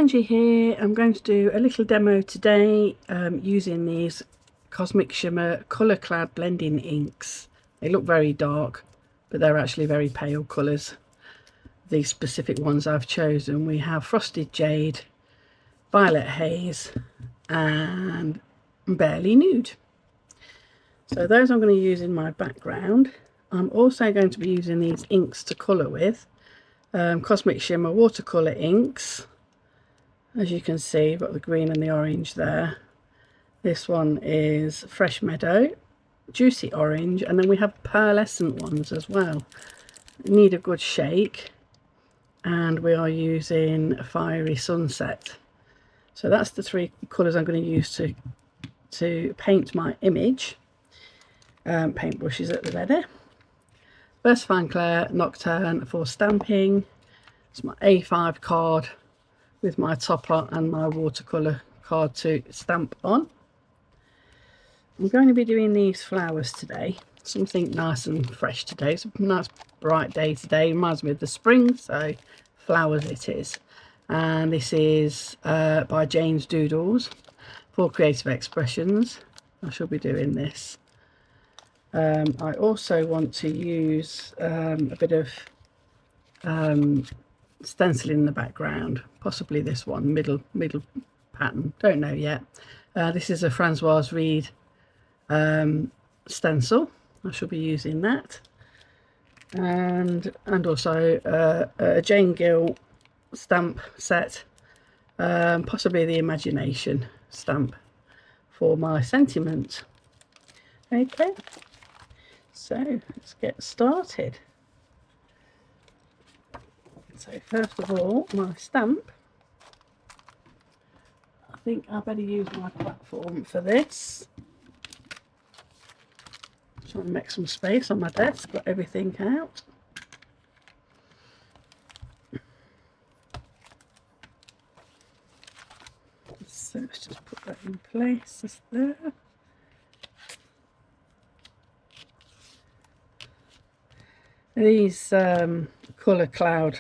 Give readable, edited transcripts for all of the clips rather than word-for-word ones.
Angie here. I'm going to do a little demo today using these Cosmic Shimmer Colour Clad Blending Inks. They look very dark, but they're actually very pale colours. These specific ones I've chosen, we have Frosty Jade, Violet Haze and Barely Nude. So those I'm going to use in my background. I'm also going to be using these inks to colour with. Cosmic Shimmer watercolour inks. As you can see, you've got the green and the orange there. This one is Fresh Meadow, Juicy Orange, and then we have pearlescent ones as well. Need a good shake, and we are using Fiery Sunset. So that's the three colours I'm going to use to paint my image. Paintbrushes at the ready. Versafine Clair Nocturne for stamping. It's my A5 card with my topper and my watercolour card to stamp on. I'm going to be doing these flowers today. Something nice and fresh today. It's a nice bright day today. Reminds me of the spring, so flowers it is. And this is by Jane's Doodles for Creative Expressions. I shall be doing this. I also want to use a bit of stencil in the background, possibly this one, middle pattern, don't know yet. This is a Francoise Reed stencil. I shall be using that, and also a Jane Gill stamp set, possibly the Imagination stamp for my sentiment. Okay, so let's get started. So first of all, my stamp. I think I better use my platform for this. Trying to make some space on my desk, got everything out. So let's just put that in place, just there. These colour cloud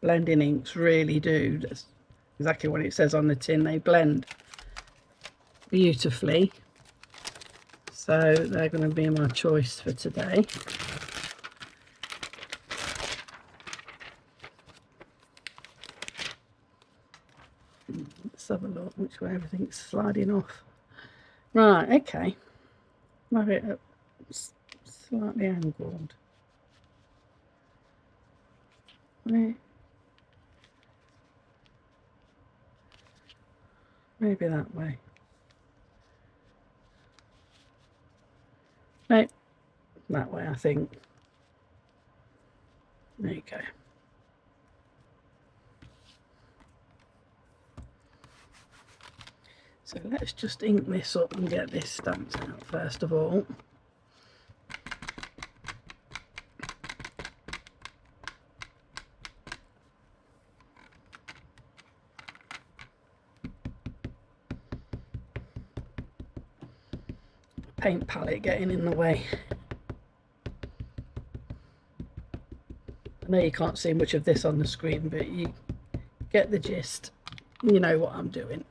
blending inks really do, that's exactly what it says on the tin, they blend beautifully. So they're going to be my choice for today. Let's have a look which way everything's sliding off. Right, okay. Have it up slightly angled. Right. Maybe that way. No, that way I think. There you go. So let's just ink this up and get this stamped out first of all. Paint palette getting in the way. I know you can't see much of this on the screen, but you get the gist. You know what I'm doing.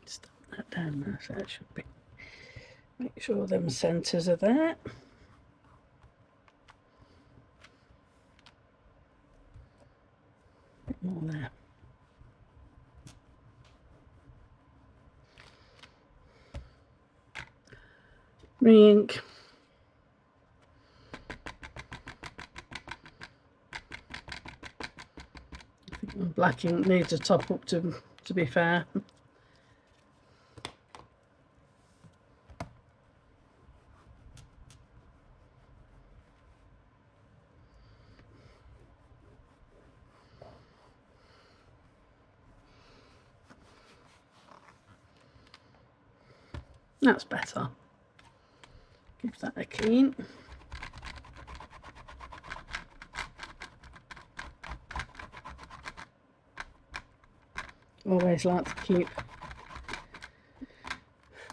Stamp that down there, so that should be. Make sure them centres are there. A bit more there. Re-ink. I think my black ink needs a top up to be fair. That's better. Give that a clean. Always like to keep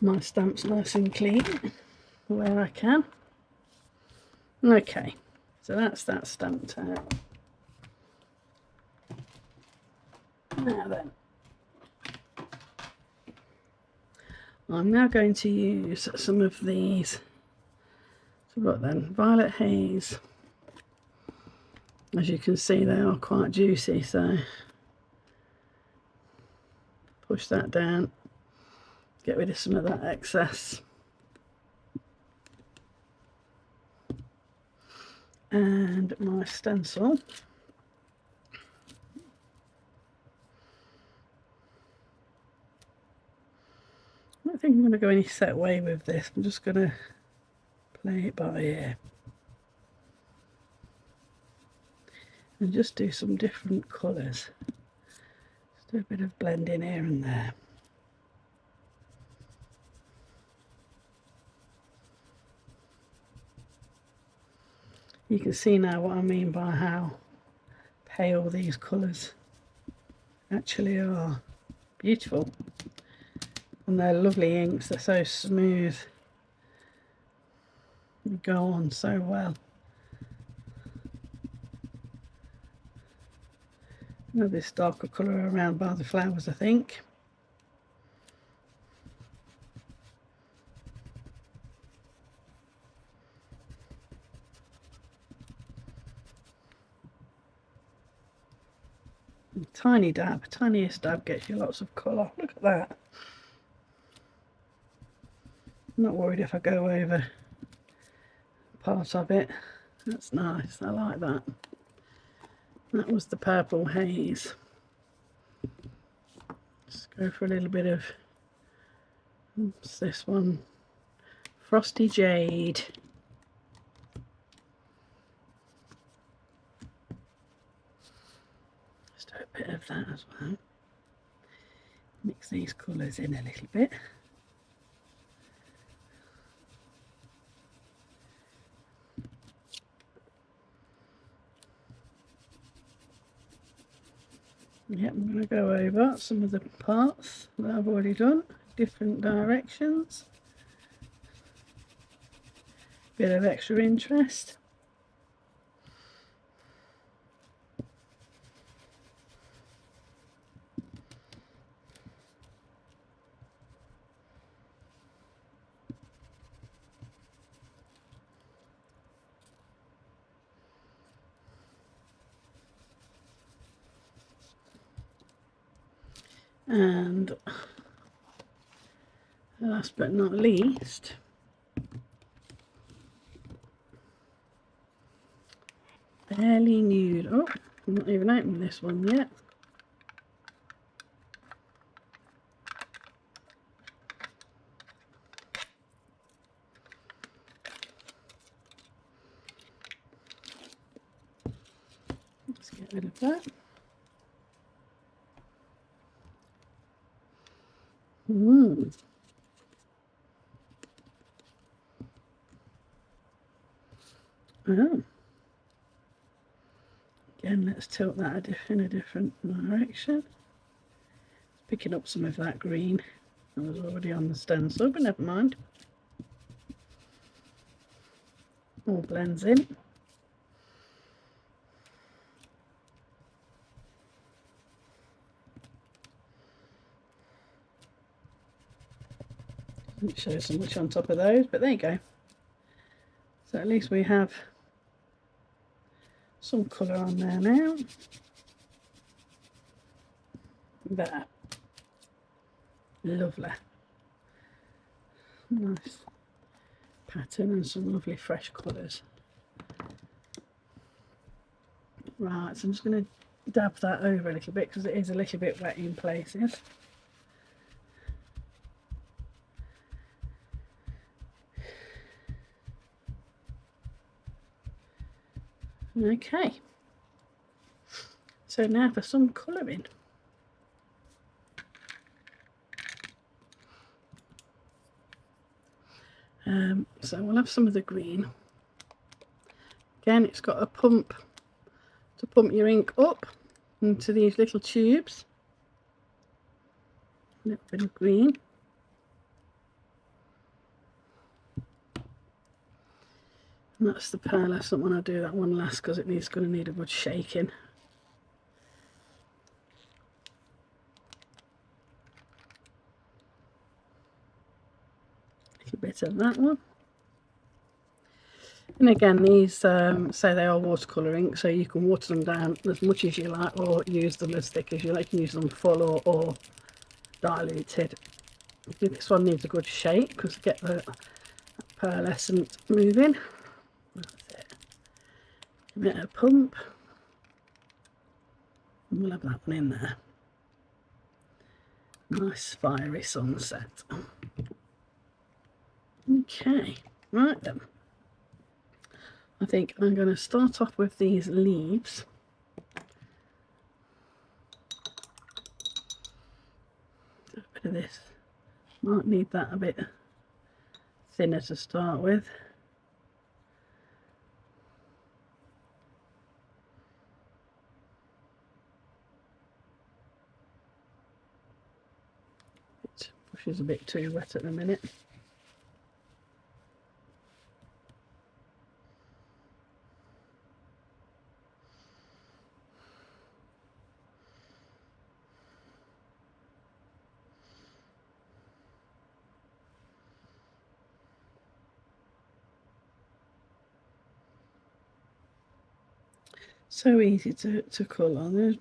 my stamps nice and clean where I can. Okay, so that's that stamped out. Now then, I'm now going to use some of these. So what then? Violet Haze. As you can see, they are quite juicy, so push that down, get rid of some of that excess. And my stencil. I don't think I'm going to go any set way with this. I'm just going to play it by ear. And just do some different colours. Just do a bit of blending here and there. You can see now what I mean by how pale these colours actually are. Beautiful. And they're lovely inks, they're so smooth. They go on so well. Now this darker colour around by the flowers, I think. Tiny dab, tiniest dab gets you lots of colour. Look at that. I'm not worried if I go over part of it. That's nice, I like that. That was the purple haze. Just go for a little bit of, what's this one? Frosty Jade. Just do a bit of that as well. Mix these colours in a little bit. Yep, I'm going to go over some of the parts that I've already done, different directions, bit of extra interest. And last but not least, Barely Nude. Oh, I'm not even opening this one yet. Let's get rid of that. Oh. Again, let's tilt that in a different direction. It's picking up some of that green that was already on the stencil, but never mind. All blends in. Didn't show so much on top of those, but there you go. So at least we have some colour on there now. There. Lovely. Nice pattern and some lovely fresh colours. Right, so I'm just going to dab that over a little bit because it is a little bit wet in places. Okay, so now for some colouring. So we'll have some of the green. Again, it's got a pump to pump your ink up into these little tubes. A little bit of green. And that's the pearlescent one. I'll do that one last because it needs going to need a good shaking. A little bit of that one. And again, these say they are watercolour ink, so you can water them down as much as you like or use them as thick as you like. You can use them full or diluted. This one needs a good shake because get the pearlescent moving. That's it. Give it a pump. And we'll have that one in there. Nice fiery sunset. Okay, right then. I think I'm going to start off with these leaves. Do a bit of this. Might need that a bit thinner to start with. It pushes a bit too wet at the minute. So easy to colour. They're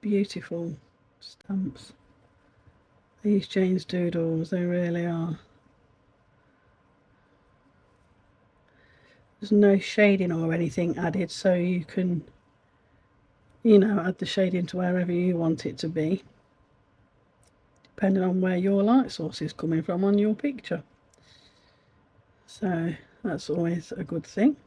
beautiful stamps. These Jane's Doodles, they really are. There's no shading or anything added, so you can, you know, add the shading to wherever you want it to be, depending on where your light source is coming from on your picture. So that's always a good thing.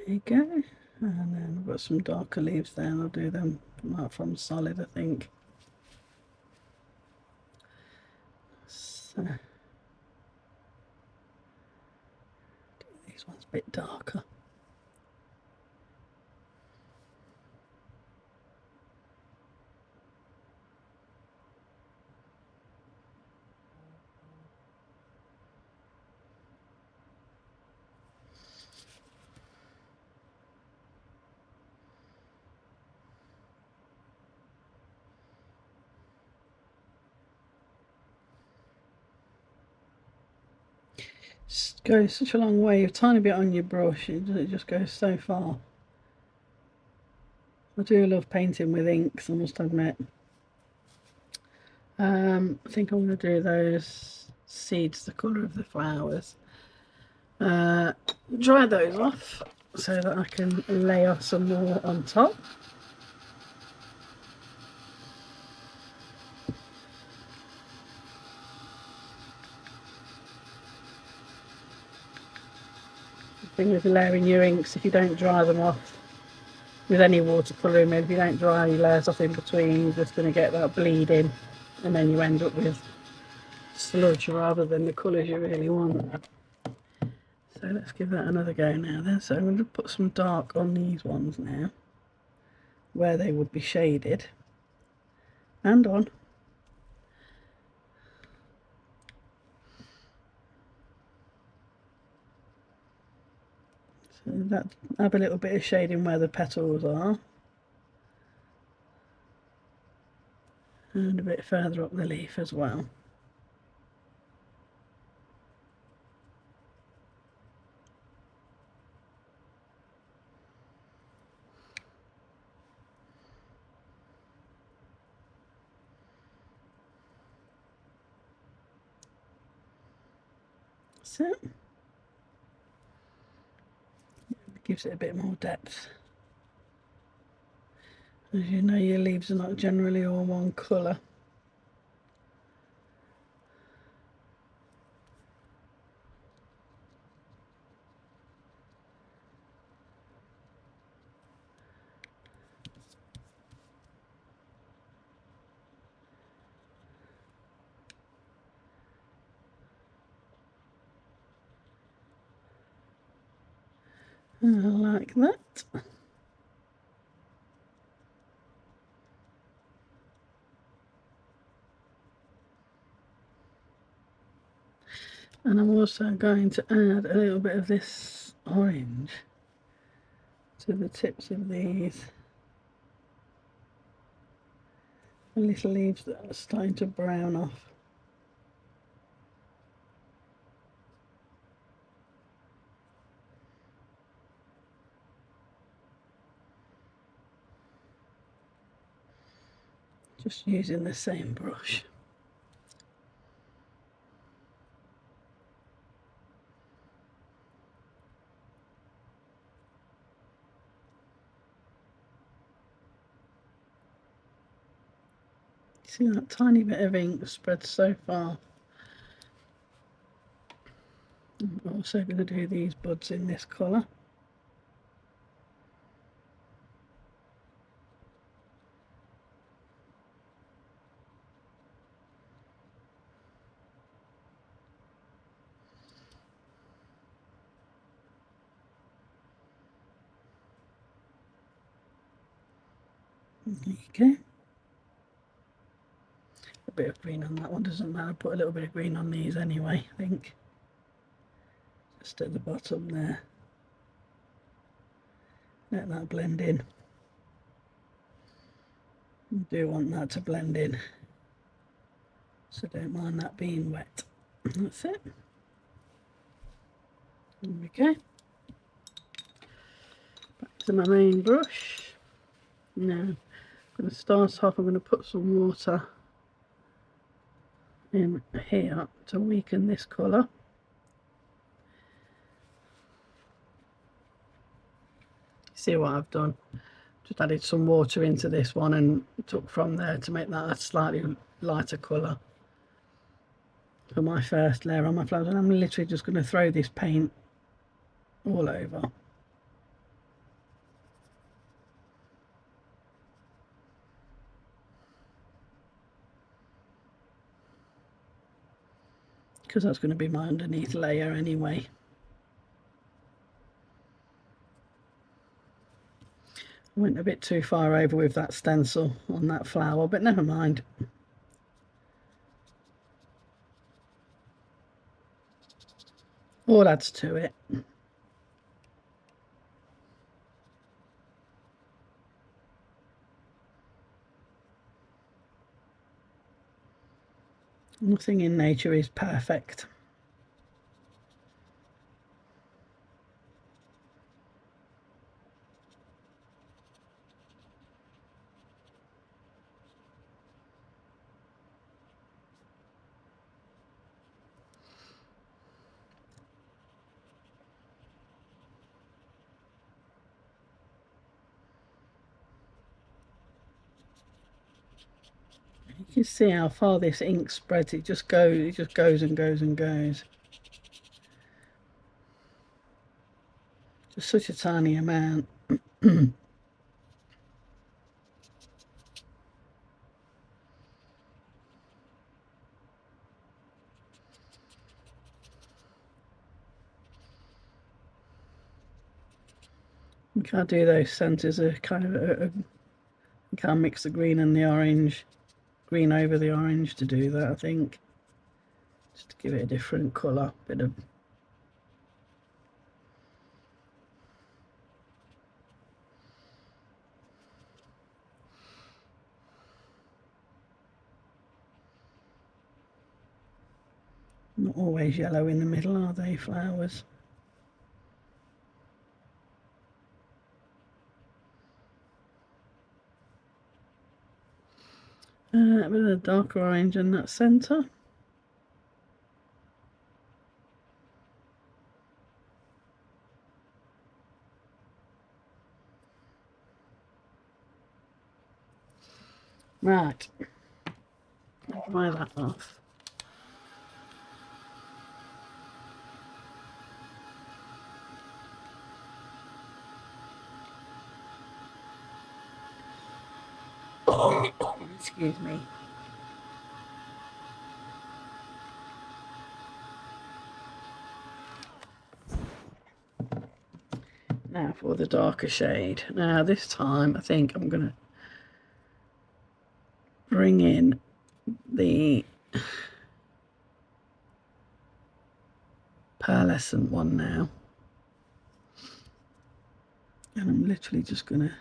There you go. And then I've got some darker leaves there, and I'll do them from solid, I think. So these ones a bit darker. Just goes such a long way. A tiny bit on your brush, it just goes so far. I do love painting with inks, I must admit. I think I'm going to do those seeds the colour of the flowers. Dry those off so that I can layer some more on top. The thing with layering your inks, if you don't dry them off with any watercolour in, if you don't dry your layers off in between, you're just going to get that bleeding, and then you end up with sludge rather than the colours you really want. So let's give that another go now then. So I'm going to put some dark on these ones now, where they would be shaded, and on. So that, have a little bit of shading where the petals are, and a bit further up the leaf as well. So it gives it a bit more depth. As you know, your leaves are not generally all one colour. like that. And I'm also going to add a little bit of this orange to the tips of these little leaves that are starting to brown off. Just using the same brush. See that tiny bit of ink spread so far. I'm also going to do these buds in this colour. There you go. A bit of green on that one, doesn't matter. Put a little bit of green on these anyway, I think. Just at the bottom there. Let that blend in. You do want that to blend in, so don't mind that being wet. That's it. There we go. Back to my main brush. Now I'm going to start off, I'm going to put some water in here to weaken this colour. See what I've done? Just added some water into this one and took from there to make that a slightly lighter colour for my first layer on my flowers. And I'm literally just going to throw this paint all over. Because that's going to be my underneath layer anyway. Went a bit too far over with that stencil on that flower, but never mind. All adds to it. Nothing in nature is perfect. You can see how far this ink spreads. It just goes and goes and goes. Just such a tiny amount. You can't do those centres are kind of you can't mix the green and the orange, green over the orange to do that, I think. Just to give it a different colour, bit of not always yellow in the middle, are they, flowers? A bit of a darker orange in that centre. Right, dry that off. Excuse me. Now for the darker shade. Now this time I think I'm going to bring in the pearlescent one now. And I'm literally just going to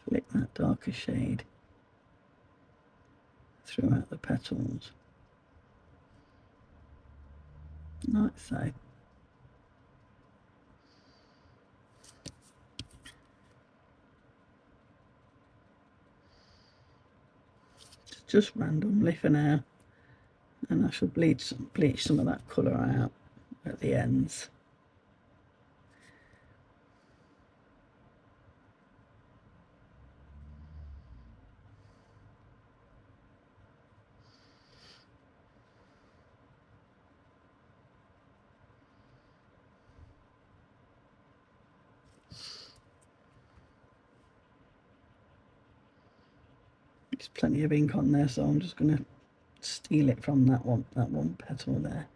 flick that darker shade throughout the petals, like so. Just randomly for now, and I shall bleach some of that colour out at the ends. There's plenty of ink on there, so I'm just going to steal it from that one petal there.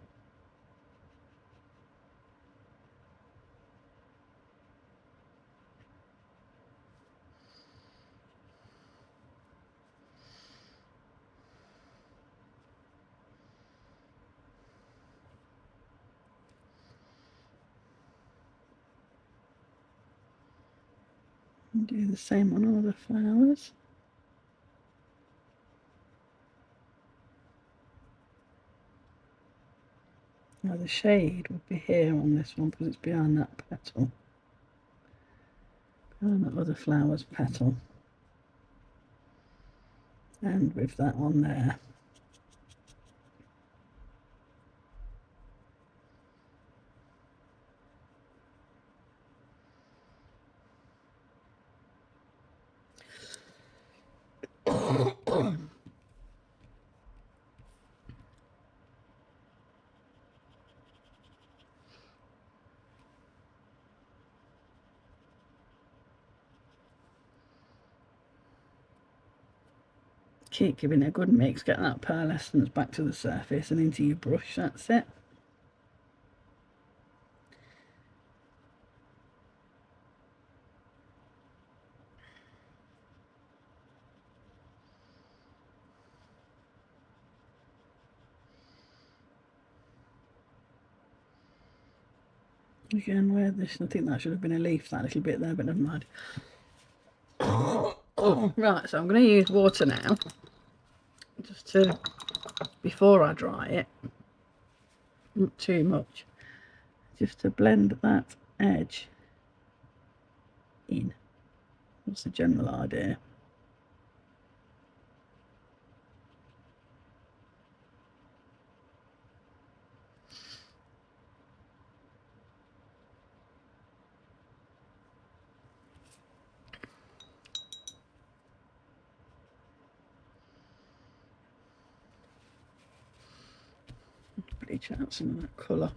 And do the same on all the flowers. Now the shade would be here on this one because it's behind that petal, behind that other flower's petal, and with that one there. Keep giving it a good mix, get that pearlescence back to the surface and into your brush, that's it. Again, where this, I think that should have been a leaf, that little bit there, but never mind. Right, so I'm going to use water now, just to, before I dry it, not too much, just to blend that edge in. That's the general idea. Bleach out some of that colour.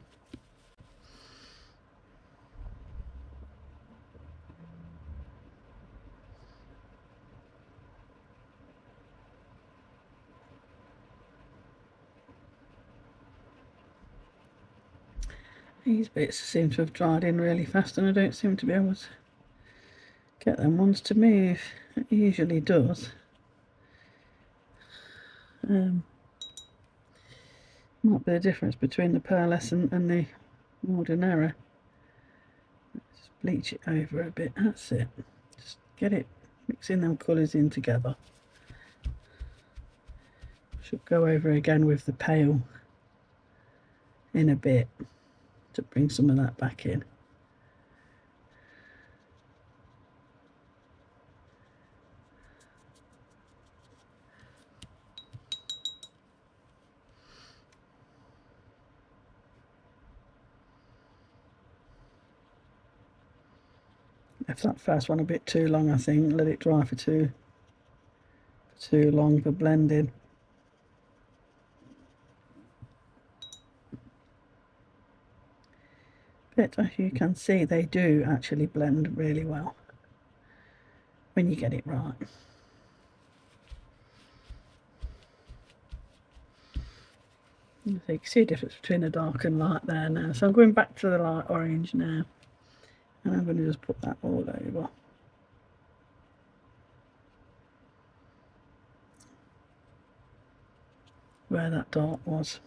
These bits seem to have dried in really fast and I don't seem to be able to get them ones to move. It usually does. Might be the difference between the pearlescent and the ordinary. Just bleach it over a bit, that's it. Just get it, mixing them colours in together. Should go over again with the pale in a bit to bring some of that back in. Left that first one a bit too long, I think. Let it dry for too long for blending. But as you can see, they do actually blend really well when you get it right. So you can see a difference between the dark and light there now. So I'm going back to the light orange now. And I'm going to just put that all over. Where that dark was.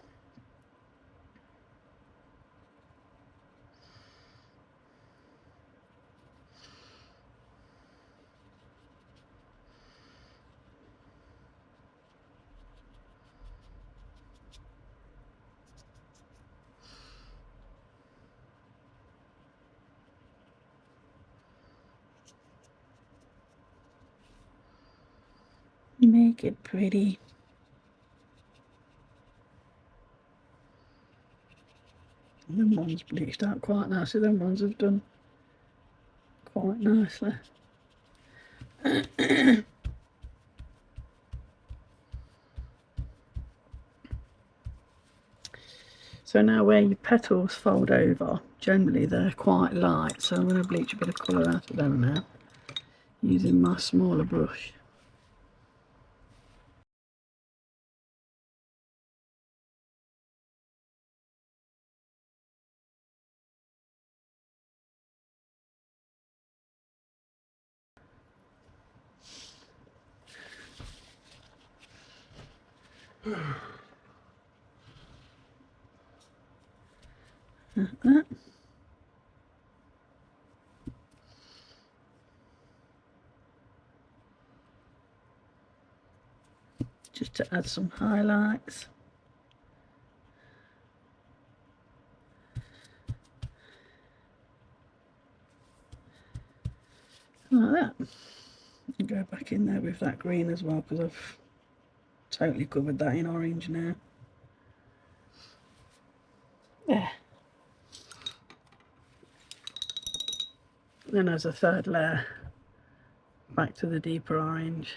Make it pretty. Them ones bleached out quite nicely. Them ones have done quite nicely. So now where your petals fold over, generally they're quite light, so I'm going to bleach a bit of colour out of them now using my smaller brush. Like that. Just to add some highlights. Like that. And go back in there with that green as well, because I've totally covered that in orange now. There. Then as a third layer, back to the deeper orange.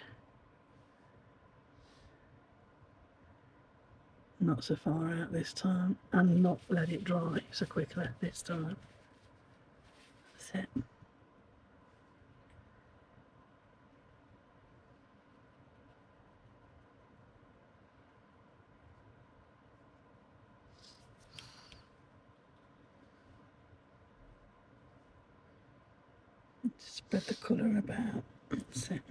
Not so far out this time, and not let it dry so quickly this time. That's it. Spread the colour about. That's it.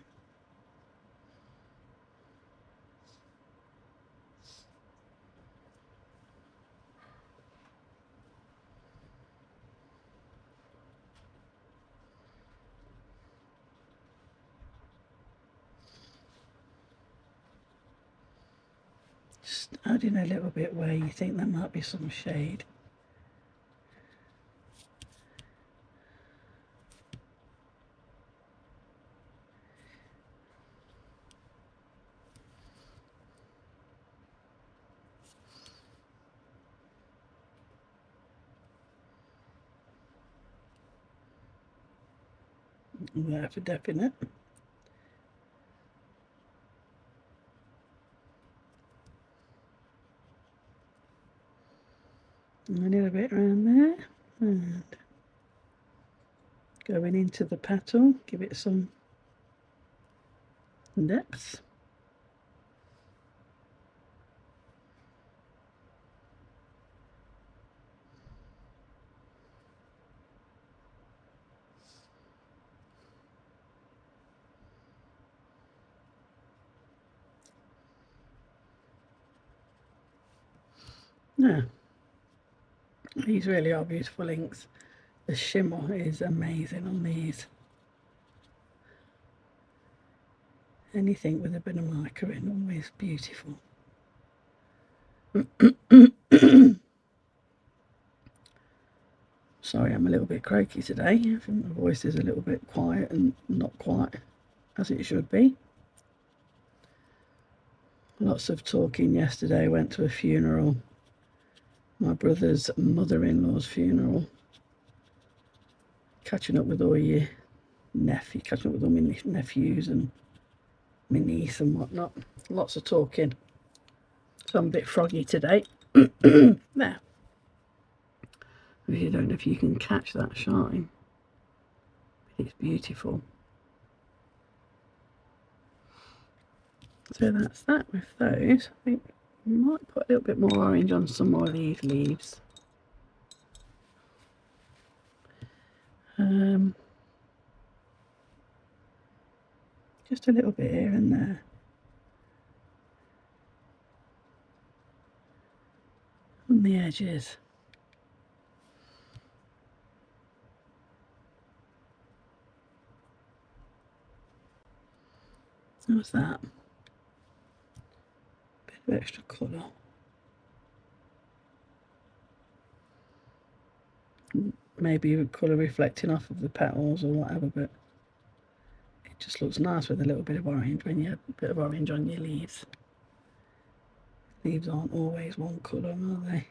Just add in a little bit where you think there might be some shade. There for definite. And a little bit around there, and going into the petal, give it some depth. Now, these really are beautiful inks. The shimmer is amazing on these. Anything with a bit of mica in, always beautiful. Sorry, I'm a little bit croaky today. I think my voice is a little bit quiet and not quite as it should be. Lots of talking yesterday. Went to a funeral. My brother's mother-in-law's funeral. Catching up with all your catching up with all my nephews and my niece and whatnot. Lots of talking. So I'm a bit froggy today. There. I really don't know if you can catch that shine. But it's beautiful. So that's that with those. I think we might put a little bit more orange on some more of these leaves. Just a little bit here and there. On the edges. How's that? Bit of extra colour. Maybe colour reflecting off of the petals or whatever, but it just looks nice with a little bit of orange when you have a bit of orange on your leaves. Leaves aren't always one colour, are they?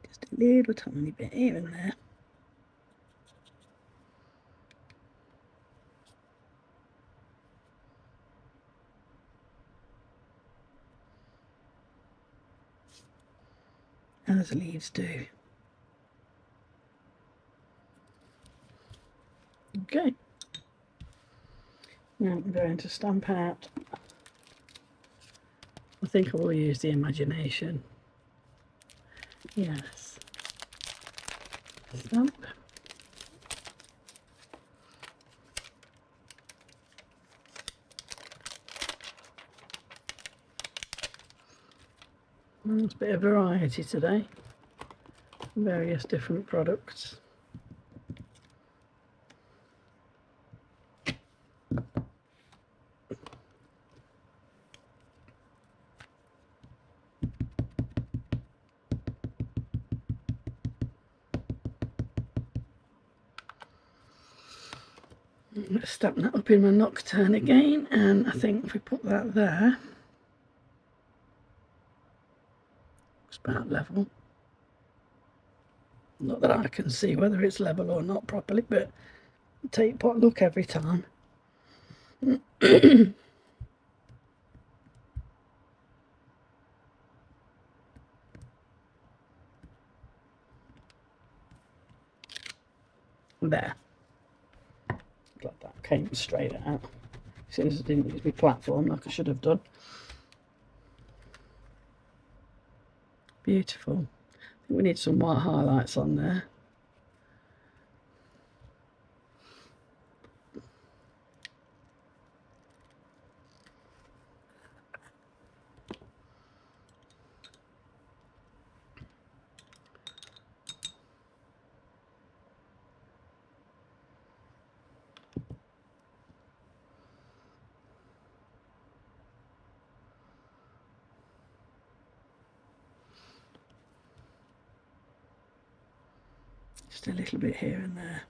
Just a little tiny bit here and there. As leaves do. Okay. Now I'm going to stamp out. I think I will use the imagination. Yes. Stamp. There's a bit of variety today. Various different products. Let's stamp that up in my Nocturne again, and I think if we put that there, it's about level. Not that I can see whether it's level or not properly, but take pot look every time. There. Glad that came straight out. As soon as I didn't use my platform like I should have done. Beautiful. I think we need some white highlights on there. Just a little bit here and there.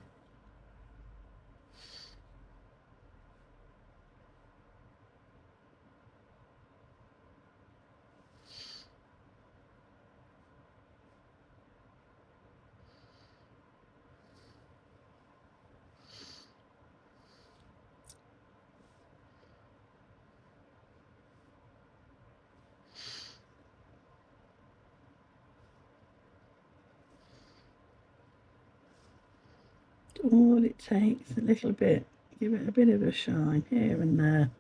All it takes a little bit, give it a bit of a shine here and there.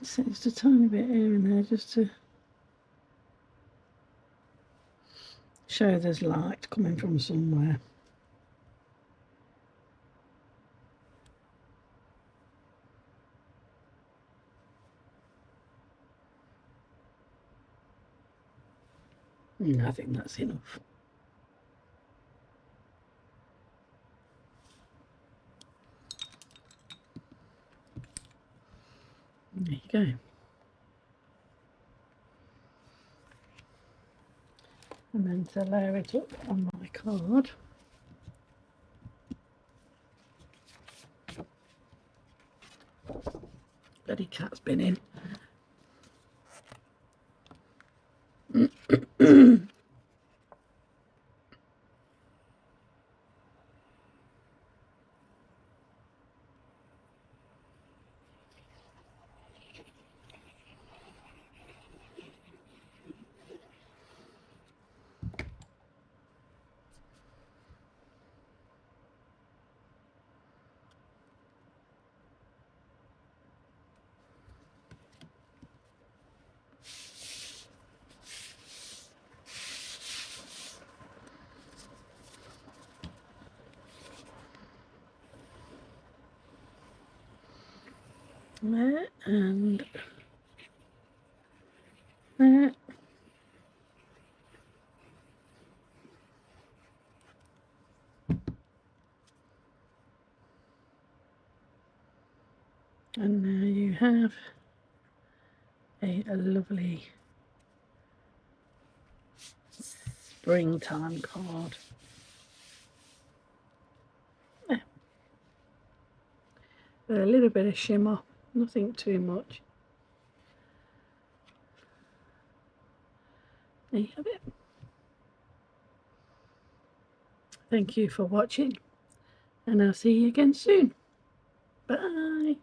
So just a tiny bit here and there just to show there's light coming from somewhere. I think that's enough. go. And then to layer it up on my card, bloody cat's been in. There and there. And now you have a lovely springtime card. There. With a little bit of shimmer, nothing too much. There you have it. Thank you for watching, and I'll see you again soon. Bye.